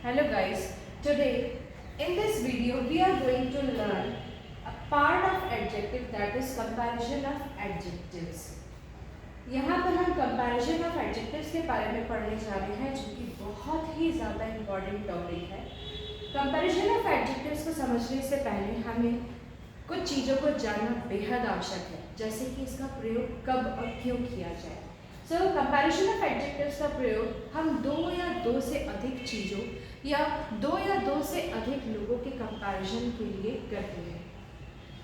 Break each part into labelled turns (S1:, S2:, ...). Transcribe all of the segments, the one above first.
S1: Hello guys, today in this video we are going to learn a part of adjective, that is comparison of adjectives. यहाँ पर हम comparison of adjectives के बारे में पढ़ने जा रहे हैं, जो कि बहुत ही ज़्यादा इम्पॉर्टेंट टॉपिक है। Comparison of adjectives को समझने से पहले हमें कुछ चीज़ों को जानना बेहद आवश्यक है, जैसे कि इसका प्रयोग कब और क्यों किया जाए। कंपैरिजन ऑफ एडजेक्टिव्स का प्रयोग हम दो या दो से अधिक चीज़ों या दो से अधिक लोगों के कंपैरिजन के लिए करते हैं।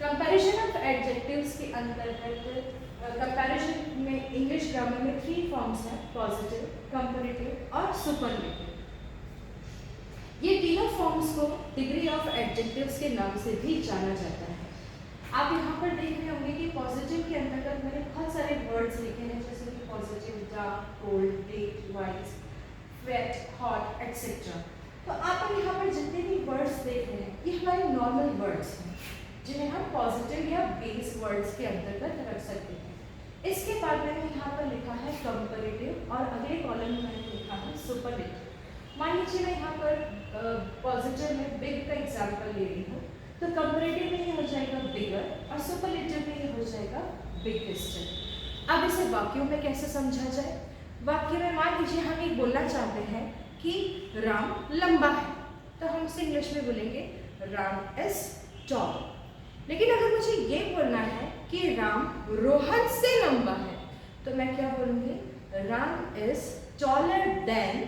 S1: कंपैरिजन ऑफ एडजेक्टिव्स के अंतर्गत कंपैरिजन में इंग्लिश ग्रामर में 3 फॉर्म्स हैं: पॉजिटिव, कंपैरेटिव और सुपरलेटिव। ये तीनों फॉर्म्स को डिग्री ऑफ एडजेक्टिव्स के नाम से भी जाना जाता है। आप यहाँ पर देख रहे होंगे कि पॉजिटिव के अंतर्गत मैंने बहुत सारे वर्ड्स लिखे हैं, जैसे कि positive, dark, cold, date, wise, wet, hot, etcetera. तो आप यहाँ पर जितने भी वर्ड्स देख रहे हैं, ये हमारे नॉर्मल वर्ड्स हैं, जिन्हें हम पॉजिटिव या बेस वर्ड्स के अंतर्गत रख सकते हैं। इसके बाद मैंने यहाँ पर लिखा है कंपैरेटिव और अगले कॉलम में मैंने लिखा है सुपरलेटिव। मान लीजिए मैं यहाँ पर पॉजिटिव में बिग का एग्जाम्पल ले रही हूँ, तो कंपैरेटिव में ये हो जाएगा बिगर और सुपरलेटिव में ये हो जाएगा बिगेस्ट। अब इसे वाक्यों में कैसे समझा जाए? वाक्य में मान लीजिए हम ये बोलना चाहते हैं कि राम लंबा है, तो हम इसे इंग्लिश में बोलेंगे राम इज टॉल। लेकिन अगर मुझे ये बोलना है कि राम रोहन से लंबा है, तो मैं क्या बोलूँगी? Ram is taller than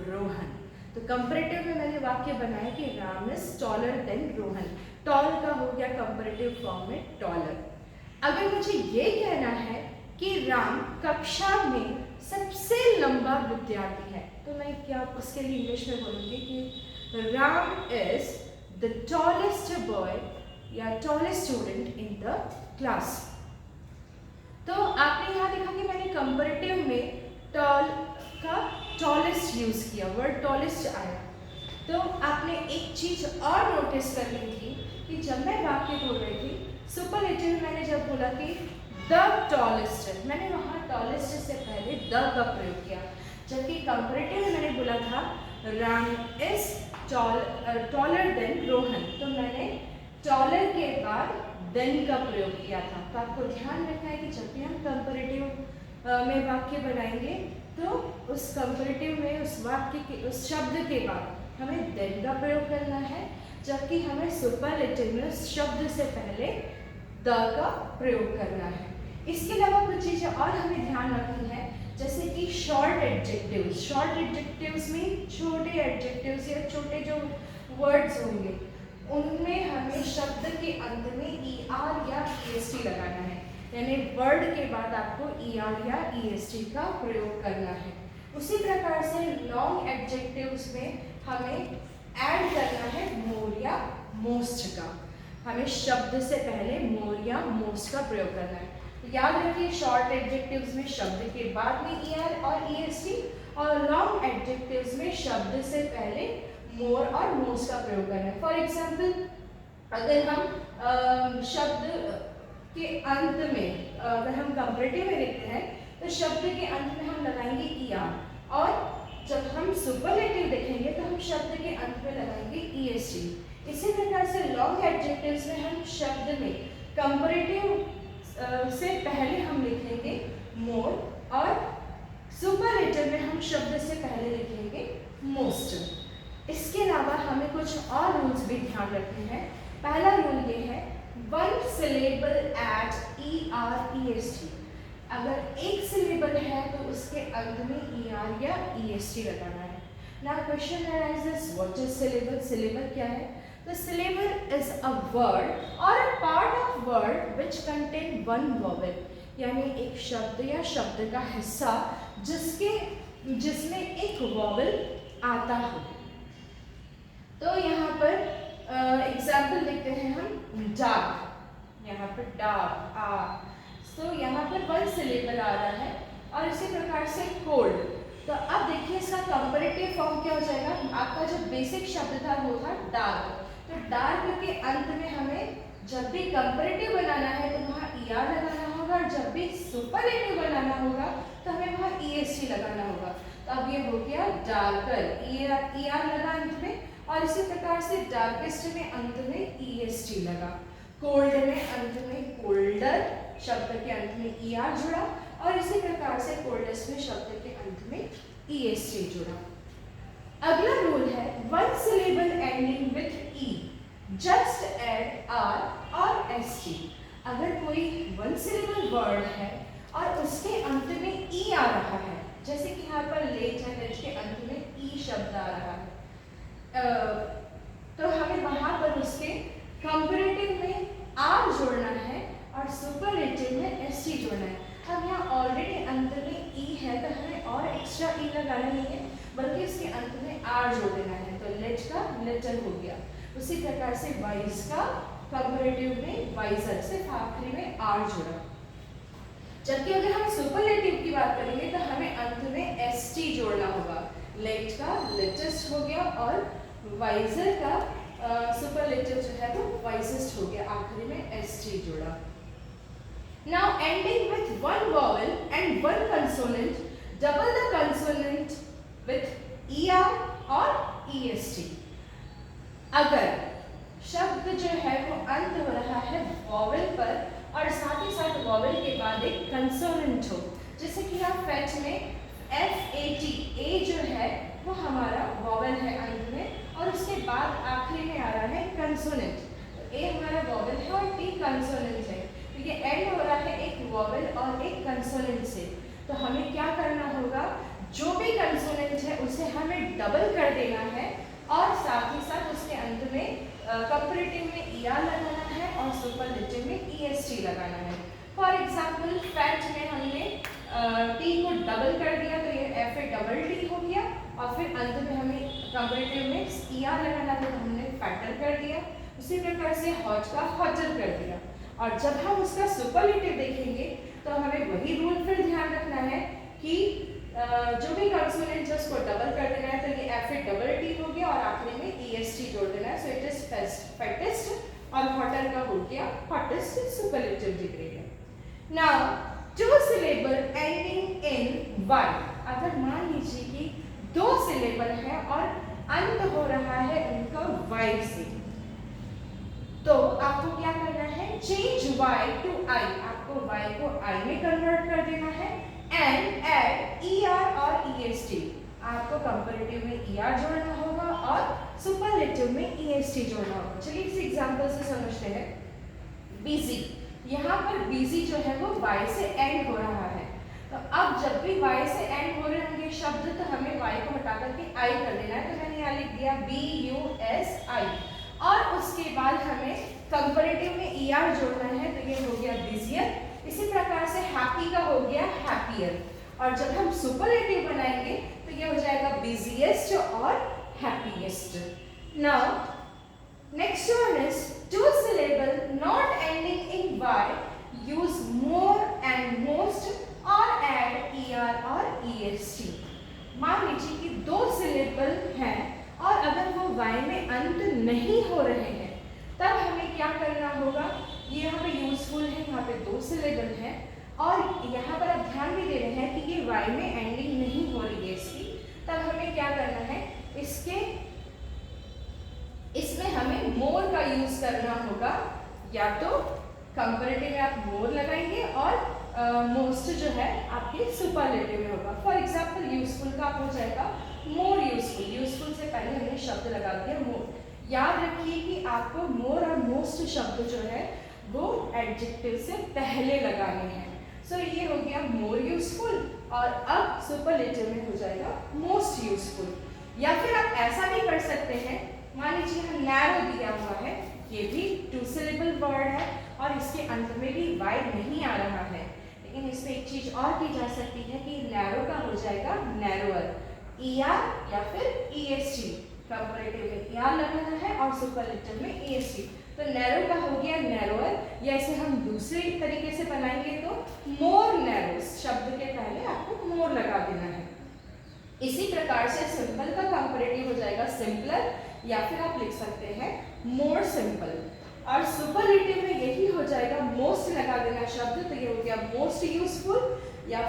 S1: Rohan. तो कंपैरेटिव में मैंने वाक्य बनाया कि Ram is taller than Rohan. Tall का हो गया कंपैरेटिव फॉर्म में टॉलर। अगर मुझे ये कहना है कि राम कक्षा में सबसे लंबा विद्यार्थी है, तो मैं क्या उसके लिए इंग्लिश में बोलूँगी कि Ram is the tallest boy या tallest student in the class. तो आपने यहाँ देखा कि मैंने कंपैरेटिव में टॉल का टॉलेस्ट यूज किया, वर्ड टॉलेस्ट आया। तो आपने एक चीज और नोटिस कर ली थी कि जब मैं वाक्य बोल रही थी सुपरलेटिव, मैंने जब बोला कि द टॉलेस्ट, मैंने वहाँ टॉलेस्ट से पहले द का प्रयोग किया, जबकि कंपैरेटिव में मैंने बोला था Ram is taller than Rohan, तो मैंने टॉलर के बाद देन का प्रयोग किया था। तो आपको ध्यान रखना है कि जब भी हम कंपैरेटिव में वाक्य बनाएंगे, तो उस कंपैरेटिव में उस वाक्य के उस शब्द के बाद हमें देन का प्रयोग करना है, जबकि हमें सुपरलेटिव में उस शब्द से पहले द का प्रयोग करना है। इसके अलावा कुछ चीज़ें और हमें ध्यान रखनी है, जैसे कि शॉर्ट एडजेक्टिव्स। शॉर्ट एडजेक्टिव्स में छोटे एडजेक्टिव्स या छोटे जो वर्ड्स होंगे, उनमें हमें शब्द के अंत में ER या EST लगाना है, यानी वर्ड के बाद आपको ER या EST का प्रयोग करना है। उसी प्रकार से लॉन्ग एडजेक्टिव्स में हमें ऐड करना है मोर या मोस्ट का, हमें शब्द से पहले मोर या मोस्ट का प्रयोग करना है। तो याद रखिए, शॉर्ट एडजेक्टिव्स में शब्द के बाद में ER और EST, और लॉन्ग एडजेक्टिव्स में शब्द से पहले मोर और मोस्ट का प्रयोग करना है। फॉर एग्जाम्पल, अगर हम शब्द के अंत में, अगर हम कंपैरेटिव में लिखते हैं, तो शब्द के अंत में हम लगाएंगे ER, और जब हम सुपरलेटिव देखेंगे तो हम शब्द के अंत में लगाएंगे EST। इसी प्रकार से लॉन्ग एडजेक्टिव्स में हम शब्द में कंपैरेटिव से पहले हम लिखेंगे मोर, और सुपरलेटिव में हम शब्द से पहले लिखेंगे मोस्ट। इसके अलावा हमें कुछ और रूल्स भी ध्यान रखने हैं। पहला रूल ये है, one syllable add ER EST। अगर एक सिलेबल है तो उसके अंत में ER या EST लगाना है। Now question arises, what is syllable? Syllable क्या है? The syllable is a word or a part of word which contain one vowel, यानी एक शब्द या शब्द का हिस्सा जिसमें एक वॉवल आता हो। तो यहाँ पर एग्जाम्पल देखते हैं हम, डार्क, यहाँ पर डार्क तो यहाँ पर वन सिलेबल आ रहा है, और इसी प्रकार से कोल्ड। तो अब देखिए इसका कंपैरेटिव फॉर्म क्या हो जाएगा? आपका जो बेसिक शब्द था वो था डार्क, तो डार्क के अंत में हमें जब भी कंपैरेटिव बनाना है तो वहाँ ER लगाना होगा, और जब भी सुपरलेटिव बनाना होगा तो हमें वहाँ EST लगाना होगा। तो अब ये हो गया डार्कर, ई आर लगा अंत में, और इसी प्रकार से डार्केस्ट में अंत में EST लगा। कोल्ड में अंत में कोल्डर, शब्द के अंत में ER जुड़ा, और इसी प्रकार से कोल्डेस्ट में शब्द के अंत में EST जुड़ा। अगला रूल है one syllable ending with E, just add R और ST। अगर कोई वन सिलेबल वर्ड है और उसके अंत में E आ रहा है, जैसे कि यहाँ पर लेट है, लेट के अंत में E शब्द आ रहा है, तो हमें वहां पर उसके कंपैरेटिव में R जोड़ना है और सुपरलेटिव में ST जोड़ना है। अब यहाँ ऑलरेडी अंत में E है तो हमें और एक्स्ट्रा E लगाना नहीं है, बल्कि इसके अंत में R जोड़ देना है, तो लेट का लेटर हो गया। उसी प्रकार से वाइज का कंपैरेटिव में वाइजर, सिर्फ आखिरी में R जुड़ा। जबकि अगर हम सुपरलेटिव की बात करेंगे तो हमें अंत में ST जोड़ना होगा। लेट का लेटेस्ट हो गया और वाइजर का सुपरलेटिव जो है वो वाइजेस्ट हो गया, आखिरी में ST जोड़ा। Now ending with one vowel and one consonant, double the consonant with ER और EST। अगर शब्द जो है वो अंत हो रहा है वॉवेल पर और साथ ही साथ वॉवेल के बाद एक कंसोनेंट हो, जैसे कि यहाँ फैट में FAT, A जो है वो हमारा वॉवेल है अंत में, और उसके बाद आखिरी में आ रहा है कंसोनेंट। तो A हमारा वॉवेल है और T कंसोनेंट है, तो ये एंड हो रहा है एक वॉवेल और एक कंसोनेंट से। तो हमें क्या करना होगा, जो भी कंसोनेंट है उसे हमें डबल कर देना है और साथ ही साथ उसके अंत में कंपैरेटिव में ER लगाना है और सुपरलेटिव में EST लगाना है। फॉर एग्जाम्पल फैट में हमने T को डबल कर दिया तो ये FATT हो गया, और फिर अंत में हमें कंपैरेटिव में ER लगाना था तो हमने फैटर कर दिया। उसी प्रकार से हॉट का हॉटर कर दिया। और जब हम उसका सुपरलेटिव देखेंगे तो हमें वही रूल फिर ध्यान रखना है कि जो भी कंसोनेंट है उसको डबल कर देना है, तो ये FATT हो गया और आखिरी में EST जोड़ देना है। सो इट इज फैटेस्ट और हॉटर का हो गया हॉटेस्ट, सुपरलेटिव डिग्री है। Now two syllable ending in Y, अगर मान लीजिए कि दो सिलेबल है और अंत हो रहा है उनका Y से, तो आपको क्या करना है, चेंज Y टू I, आपको Y को I में कन्वर्ट कर देना है एंड एड ER और EST, आपको कंपैरेटिव में ER जोड़ना होगा और सुपरलेटिव में EST जोड़ना होगा। चलिए इस एग्जांपल से समझते हैं। बिजी, यहाँ पर बिजी जो है वो Y से एंड हो रहा है, तो अब जब भी Y से एंड हो रहे होंगे शब्द तो हमें Y को हटा करके I कर देना है, तो मैंने यहाँ लिख दिया BUSI, और उसके बाद हमें कंपैरेटिव में ER जोड़ना है, तो ये हो गया बिजियर। इसी प्रकार से हैप्पी का हो गया हैप्पियर, और जब हम सुपरलेटिव बनाएंगे तो ये हो जाएगा बिजिएस्ट और happiest. Now next one is two syllable not ending in Y, use more and most और एड ER और EST। मान लीजिए कि दो सिलेबल हैं और अगर वो Y में अंत नहीं हो रहे हैं तब हमें क्या करना होगा, ये यहाँ पे यूजफुल है, यहाँ पे दो सिलेबल है और यहाँ पर आप ध्यान भी दे रहे हैं कि ये Y में एंडिंग नहीं हो रही है इसकी, तब हमें क्या करना है, इसमें हमें मोर का यूज करना होगा। या तो कंपैरेटिव में आप मोर लगाएंगे और मोस्ट जो है आपके सुपरलेटिव में होगा। फॉर एग्जाम्पल यूजफुल का हो जाएगा मोर यूजफुल, यूजफुल से पहले हमने शब्द लगा दिया मोर। याद रखिए कि आपको मोर और मोस्ट शब्द जो है वो एडजेक्टिव से पहले लगाने हैं। सो ये हो गया मोर यूजफुल और अब सुपरलेटिव में हो जाएगा मोस्ट यूजफुल। या फिर आप ऐसा भी कर सकते हैं, मान लीजिए यहाँ नैरो दिया हुआ है, ये भी टू सिलेबल वर्ड है और इसके अंत में भी Y नहीं आ रहा है, लेकिन इसमें एक चीज और की जा सकती है कि नैरो का हो जाएगा नैरोअर, ER या फिर EST। कंपैरेटिव में ER लगाना है और सुपरलेटिव में EST, तो नैरो का हो गया नैरोअर, या इसे हम दूसरे तरीके से बनाएंगे तो मोर नैरोस, शब्द के पहले आपको मोर लगा देना है। इसी प्रकार से सिंपल का कंपैरेटिव हो जाएगा सिंपलर, या फिर आप लिख सकते हैं मोर सिंपल, और सुपरलेटिव में यही हो जाएगा मोस्ट लगा देना शब्द, तो ये हो गया मोस्ट यूजफुल या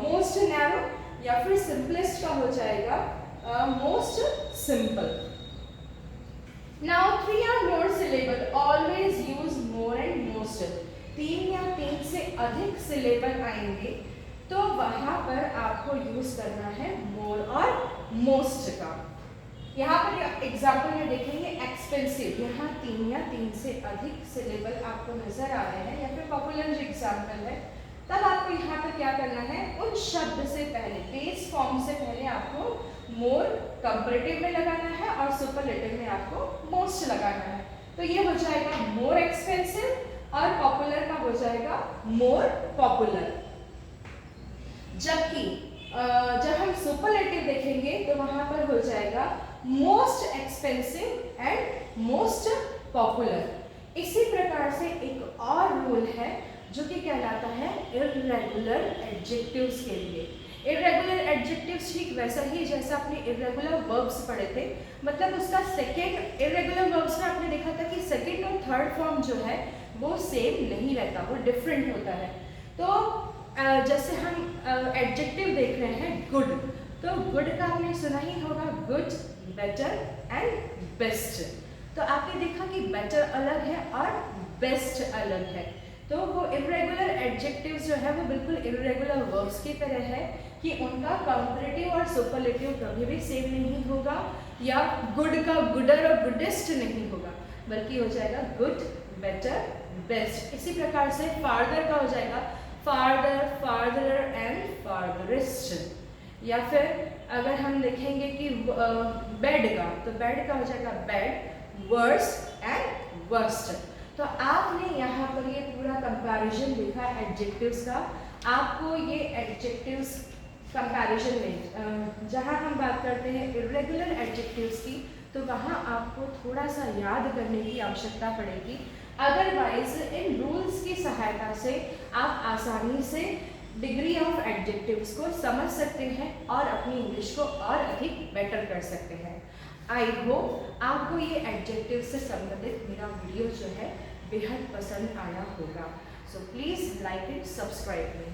S1: मोस्ट नैरो या फिर सिंपलेस्ट का हो जाएगा most simple. Now 3 or more syllable always use more and most। 3 या 3 से अधिक सिलेबल आएंगे तो वहां पर आपको यूज करना है मोर और मोस्ट का। यहाँ पर एग्जाम्पल में देखेंगे एक्सपेंसिव, यहाँ 3 या 3 से अधिक सिलेबल आपको नजर आ रहे हैं या फिर पॉपुलर जो एग्जाम्पल है, तब आपको यहाँ पर क्या करना है, उन शब्द से पहले बेस फॉर्म से पहले आपको मोर कंपैरेटिव में लगाना है और सुपरलेटिव में आपको मोस्ट लगाना है। तो ये हो जाएगा मोर एक्सपेंसिव और पॉपुलर का हो जाएगा मोर पॉपुलर। जबकि जब हम सुपरलेटिव देखेंगे तो वहां पर हो जाएगा most expensive and most popular. इसी प्रकार से एक और रूल है जो कि कहलाता है इर्रेगुलर एडजेक्टिव्स के लिए। इर्रेगुलर एडजेक्टिव्स ठीक वैसा ही जैसा आपने इर्रेगुलर वर्ब्स पढ़े थे, मतलब उसका सेकेंड, इर्रेगुलर वर्ब्स में आपने देखा था कि सेकेंड और थर्ड फॉर्म जो है वो सेम नहीं रहता, वो डिफरेंट होता है। तो जैसे हम एडजेक्टिव देख रहे हैं गुड, तो गुड का आपने सुना ही होगा गुड, बेटर एंड बेस्ट। तो आपने देखा कि बेटर अलग है और बेस्ट अलग है। तो वो इर्रेगुलर एडजेक्टिव्स जो है वो बिल्कुल इर्रेगुलर वर्ब्स की तरह है कि उनका कंपैरेटिव और सुपरलेटिव कभी भी सेम नहीं होगा, या गुड का गुडर और गुडेस्ट नहीं होगा, बल्कि हो जाएगा गुड, बेटर, बेस्ट। इसी प्रकार से फार्दर का हो जाएगा फार्दर, फार्दर एंड फार्दरेस्ट। या फिर अगर हम देखेंगे कि बेड का, तो बेड का हो जाएगा बेड, वर्स एंड वर्स्ट। तो आपने यहाँ पर ये पूरा कंपैरिजन देखा एडजेक्टिव्स का। आपको ये एडजेक्टिव्स कंपैरिजन में जहाँ हम बात करते हैं इर्रेगुलर एडजेक्टिव्स की, तो वहाँ आपको थोड़ा सा याद करने की आवश्यकता पड़ेगी। अदरवाइज इन रूल्स की सहायता से आप आसानी से डिग्री ऑफ एडजेक्टिव्स को समझ सकते हैं और अपनी इंग्लिश को और अधिक बेटर कर सकते हैं। आई होप आपको ये एडजेक्टिव से संबंधित मेरा वीडियो जो है बेहद पसंद आया होगा। So please like it, subscribe me.